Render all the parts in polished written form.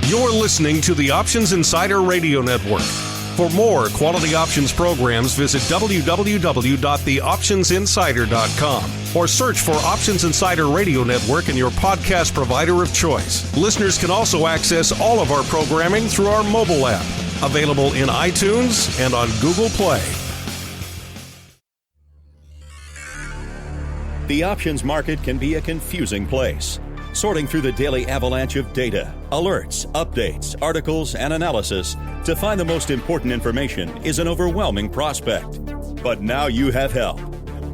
You're listening to the Options Insider Radio Network. For more quality options programs, visit www.theoptionsinsider.com or search for Options Insider Radio Network in your podcast provider of choice. Listeners can also access all of our programming through our mobile app, available in iTunes and on Google Play. The options market can be a confusing place. Sorting through the daily avalanche of data, alerts, updates, articles, and analysis to find the most important information is an overwhelming prospect. But now you have help.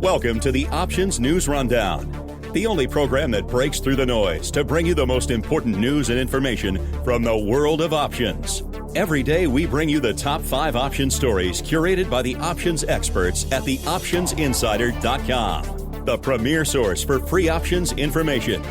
Welcome to the Options News Rundown, the only program that breaks through the noise to bring you the most important news and information from the world of options. Every day we bring you the top 5 option stories curated by the options experts at theoptionsinsider.com, the premier source for free options information.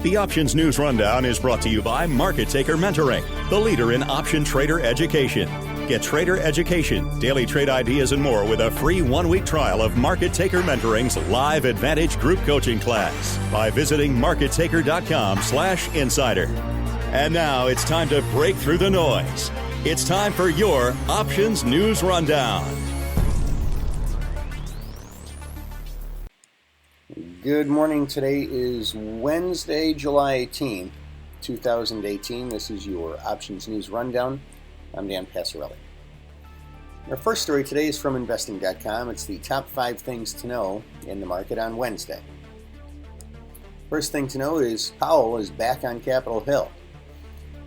The Options News Rundown is brought to you by Market Taker Mentoring, the leader in option trader education. Get trader education, daily trade ideas, and more with a free 1-week trial of Market Taker Mentoring's live Advantage group coaching class by visiting markettaker.com/insider. And now it's time to break through the noise. It's time for your Options News Rundown. Good morning. Today is Wednesday, July 18th, 2018. This is your Options News Rundown. I'm Dan Passarelli. Our first story today is from investing.com. It's the top 5 things to know in the market on Wednesday. First thing to know is Powell is back on Capitol Hill.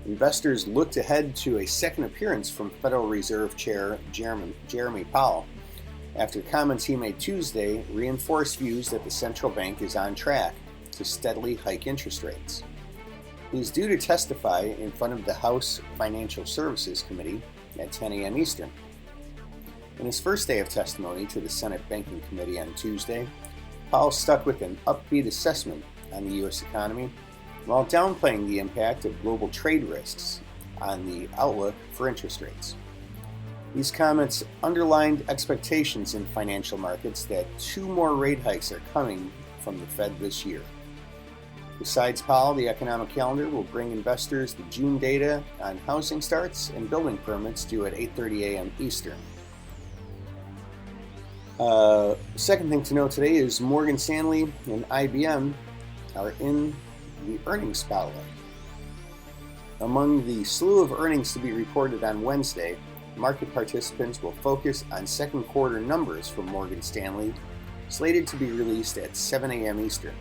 Investors looked ahead to a second appearance from Federal Reserve Chair Jeremy Powell, after comments he made Tuesday reinforced views that the central bank is on track to steadily hike interest rates. He is due to testify in front of the House Financial Services Committee at 10 a.m. Eastern. In his first day of testimony to the Senate Banking Committee on Tuesday, Powell stuck with an upbeat assessment on the U.S. economy while downplaying the impact of global trade risks on the outlook for interest rates. These comments underlined expectations in financial markets that 2 more rate hikes are coming from the Fed this year. Besides Powell, the economic calendar will bring investors the June data on housing starts and building permits due at 8:30 a.m. Eastern. Second thing to know today is Morgan Stanley and IBM are in the earnings spotlight. Among the slew of earnings to be reported on Wednesday, market participants will focus on second quarter numbers from Morgan Stanley, slated to be released at 7 a.m. Eastern.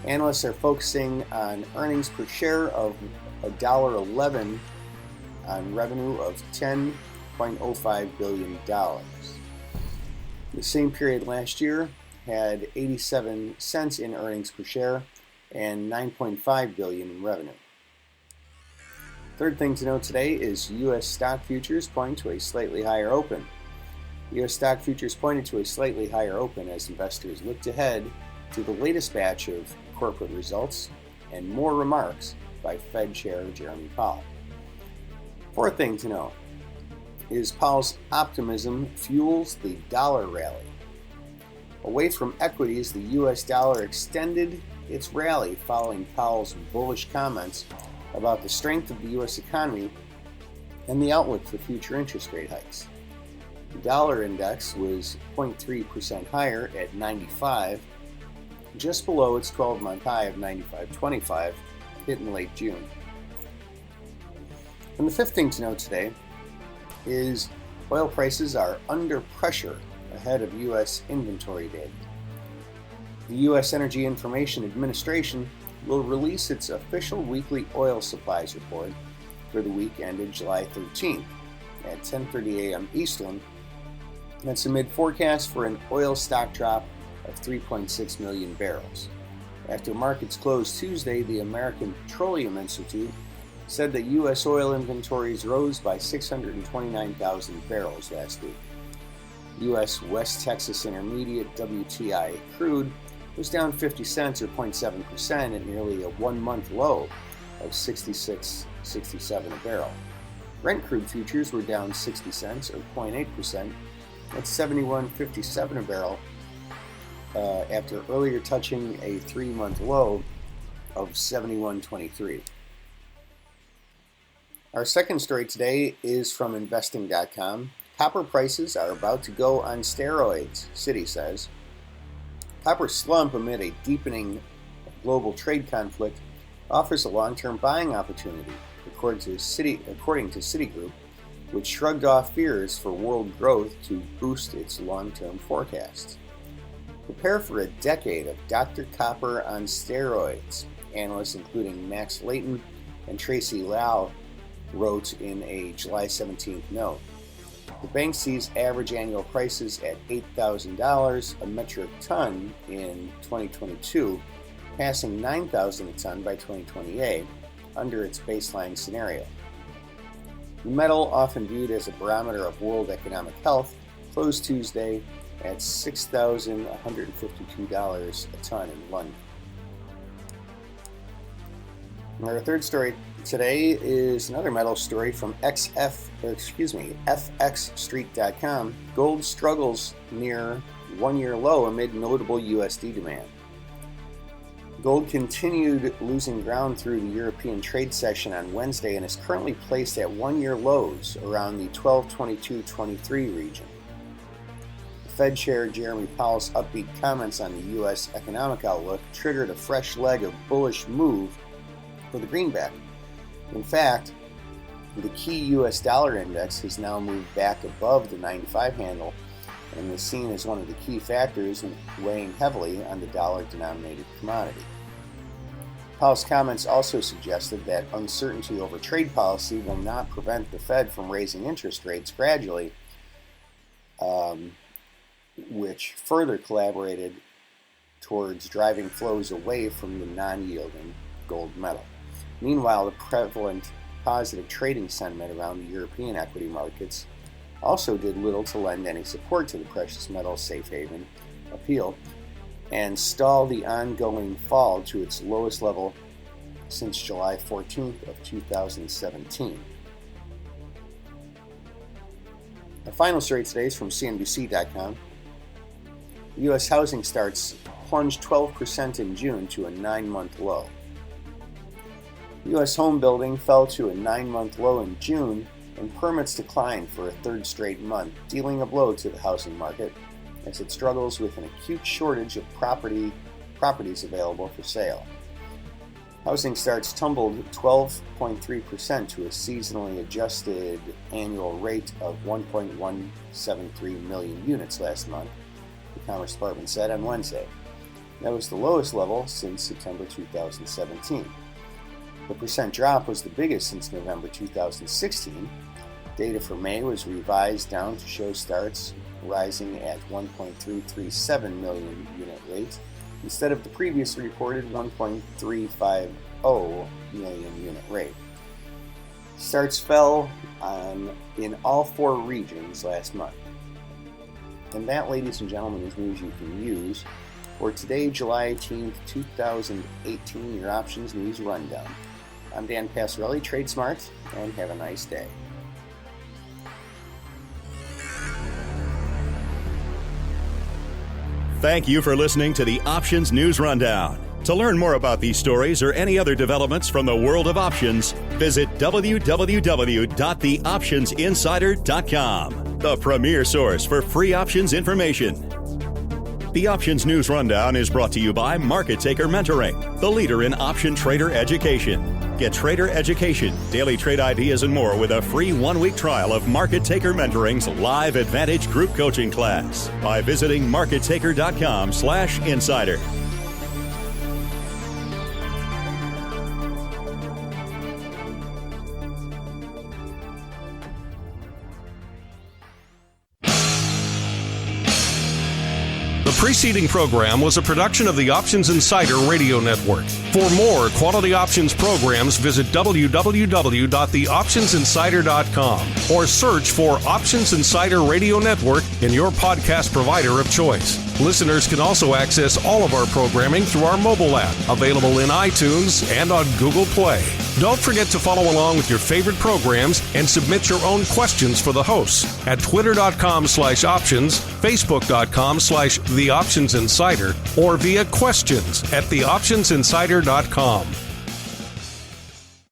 Analysts are focusing on earnings per share of $1.11 on revenue of $10.05 billion. The same period last year had 87 cents in earnings per share and $9.5 billion in revenue. Third thing to note today is U.S. stock futures point to a slightly higher open. U.S. stock futures pointed to a slightly higher open as investors looked ahead to the latest batch of corporate results and more remarks by Fed Chair Jeremy Powell. Fourth thing to note is Powell's optimism fuels the dollar rally. Away from equities, the U.S. dollar extended its rally following Powell's bullish comments about the strength of the U.S. economy and the outlook for future interest rate hikes. The dollar index was 0.3% higher at 95, just below its 12-month high of 95.25, hit in late June. And the fifth thing to note today is oil prices are under pressure ahead of U.S. inventory data. The U.S. Energy Information Administration will release its official weekly oil supplies report for the week ended July 13th at 10:30 a.m. Eastern. That's amid forecasts for an oil stock drop of 3.6 million barrels. After markets closed Tuesday, the American Petroleum Institute said that U.S. oil inventories rose by 629,000 barrels last week. U.S. West Texas Intermediate WTI crude was down 50 cents or 0.7% at nearly a 1-month low of 66.67 a barrel. Brent crude futures were down 60 cents or 0.8% at 71.57 a barrel after earlier touching a 3-month low of 71.23. Our second story today is from investing.com. Copper prices are about to go on steroids, Citi says. Copper's slump amid a deepening global trade conflict offers a long-term buying opportunity, according to Citigroup, which shrugged off fears for world growth to boost its long-term forecasts. Prepare for a decade of Dr. Copper on steroids, analysts including Max Layton and Tracy Lau wrote in a July 17th note. The bank sees average annual prices at $8,000 a metric ton in 2022, passing $9,000 a ton by 2028, under its baseline scenario. The metal, often viewed as a barometer of world economic health, closed Tuesday at $6,152 a ton in London. Our third story today is another metal story from FXstreet.com. Gold struggles near one-year low amid notable USD demand. Gold continued losing ground through the European trade session on Wednesday and is currently placed at one-year lows around the 1222.23 region. Fed Chair Jeremy Powell's upbeat comments on the U.S. economic outlook triggered a fresh leg of bullish move for the greenback. In fact, the key U.S. dollar index has now moved back above the 95 handle and is seen as one of the key factors weighing heavily on the dollar-denominated commodity. Powell's comments also suggested that uncertainty over trade policy will not prevent the Fed from raising interest rates gradually, which further collaborated towards driving flows away from the non-yielding gold metal. Meanwhile, the prevalent positive trading sentiment around the European equity markets also did little to lend any support to the precious metal safe haven appeal and stall the ongoing fall to its lowest level since July 14th of 2017. The final story today is from CNBC.com. U.S. housing starts plunged 12% in June to a 9-month low. U.S. home building fell to a 9-month low in June, and permits declined for a third straight month, dealing a blow to the housing market as it struggles with an acute shortage of properties available for sale. Housing starts tumbled 12.3% to a seasonally adjusted annual rate of 1.173 million units last month, the Commerce Department said on Wednesday. That was the lowest level since September 2017. The percent drop was the biggest since November 2016. Data for May was revised down to show starts rising at 1.337 million unit rate instead of the previously reported 1.350 million unit rate. Starts fell in all 4 regions last month. And that, ladies and gentlemen, is news you can use for today, July 18th, 2018, your Options News Rundown. I'm Dan Passarelli, Trade Smart, and have a nice day. Thank you for listening to the Options News Rundown. To learn more about these stories or any other developments from the world of options, visit www.theoptionsinsider.com, the premier source for free options information. The Options News Rundown is brought to you by Market Taker Mentoring, the leader in option trader education. Get trader education, daily trade ideas, and more with a free 1-week trial of Market Taker Mentoring's live Advantage group coaching class by visiting markettaker.com/insider. The preceding program was a production of the Options Insider Radio Network. For more quality options programs, visit www.theoptionsinsider.com or search for Options Insider Radio Network in your podcast provider of choice. Listeners can also access all of our programming through our mobile app, available in iTunes and on Google Play. Don't forget to follow along with your favorite programs and submit your own questions for the hosts at twitter.com/options, facebook.com/theoptionsinsider, or via questions at theoptionsinsider.com.